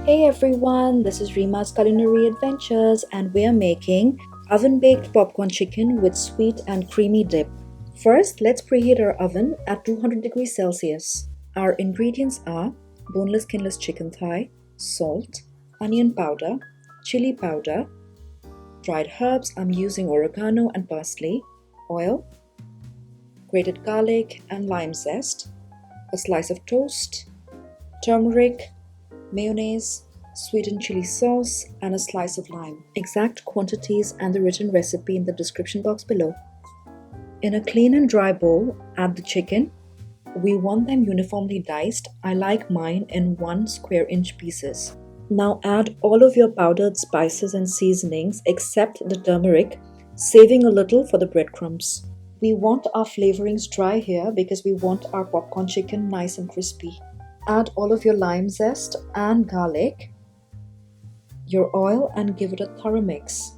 Hey everyone, this is Rima's Culinary Adventures and we are making oven-baked popcorn chicken with sweet and creamy dip. First, let's preheat our oven at 200 degrees Celsius. Our ingredients are boneless skinless chicken thigh, salt, onion powder, chili powder, dried herbs. I'm using oregano and parsley, oil, grated garlic and lime zest, a slice of toast, turmeric, mayonnaise, sweetened chili sauce, and a slice of lime. Exact quantities and the written recipe in the description box below. In a clean and dry bowl, add the chicken. We want them uniformly diced. I like mine in 1 square inch pieces. Now add all of your powdered spices and seasonings except the turmeric, saving a little for the breadcrumbs. We want our flavorings dry here because we want our popcorn chicken nice and crispy. Add all of your lime zest and garlic, your oil, and give it a thorough mix.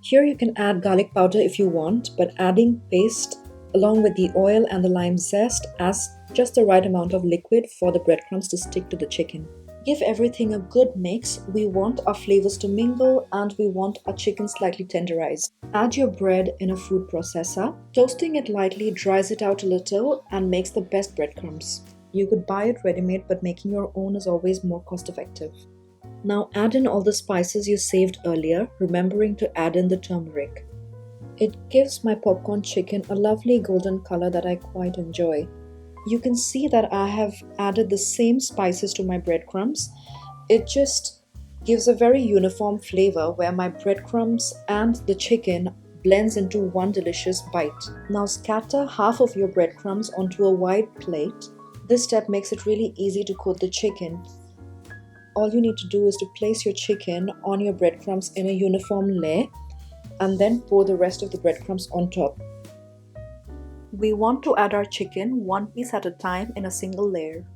Here you can add garlic powder if you want, but adding paste along with the oil and the lime zest adds just the right amount of liquid for the breadcrumbs to stick to the chicken. Give everything a good mix. We want our flavors to mingle and we want our chicken slightly tenderized. Add your bread in a food processor. Toasting it lightly dries it out a little and makes the best breadcrumbs. You could buy it ready-made, but making your own is always more cost-effective. Now add in all the spices you saved earlier, remembering to add in the turmeric. It gives my popcorn chicken a lovely golden color that I quite enjoy. You can see that I have added the same spices to my breadcrumbs. It just gives a very uniform flavor where my breadcrumbs and the chicken blends into one delicious bite. Now scatter half of your breadcrumbs onto a wide plate. This step makes it really easy to coat the chicken. All you need to do is to place your chicken on your breadcrumbs in a uniform layer and then pour the rest of the breadcrumbs on top. We want to add our chicken one piece at a time in a single layer.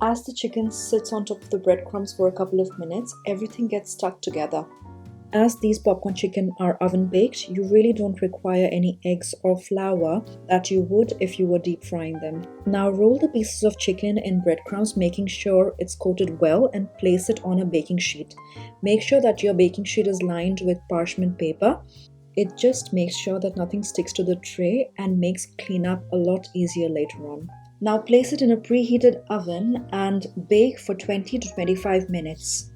As the chicken sits on top of the breadcrumbs for a couple of minutes, everything gets stuck together. As these popcorn chicken are oven baked, you really don't require any eggs or flour that you would if you were deep frying them. Now roll the pieces of chicken in breadcrumbs, making sure it's coated well, and place it on a baking sheet. Make sure that your baking sheet is lined with parchment paper. It just makes sure that nothing sticks to the tray and makes cleanup a lot easier later on. Now place it in a preheated oven and bake for 20 to 25 minutes.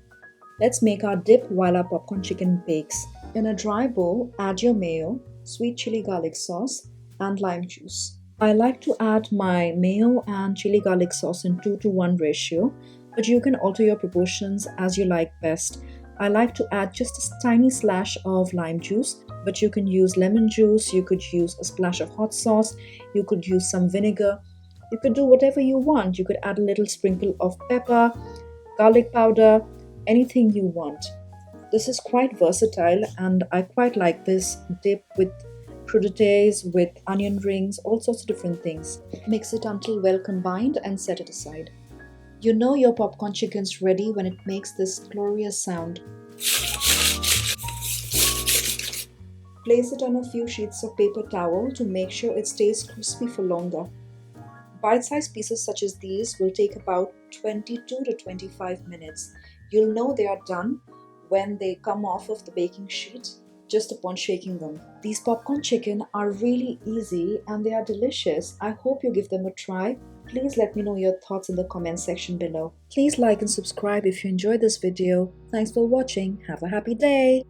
Let's make our dip while our popcorn chicken bakes. In a dry bowl, add your mayo, sweet chili garlic sauce, and lime juice. I like to add my mayo and chili garlic sauce in 2:1 ratio, but you can alter your proportions as you like best. I like to add just a tiny splash of lime juice, but you can use lemon juice, you could use a splash of hot sauce, you could use some vinegar, you could do whatever you want. You could add a little sprinkle of pepper, garlic powder, anything you want. This is quite versatile and I quite like this dip with crudités, with onion rings, all sorts of different things. Mix it until well combined and set it aside. You know your popcorn chicken's ready when it makes this glorious sound. Place it on a few sheets of paper towel to make sure it stays crispy for longer. Bite-sized pieces such as these will take about 22 to 25 minutes. You'll know they are done when they come off of the baking sheet just upon shaking them. These popcorn chicken are really easy and they are delicious. I hope you give them a try. Please let me know your thoughts in the comment section below. Please like and subscribe if you enjoyed this video. Thanks for watching. Have a happy day.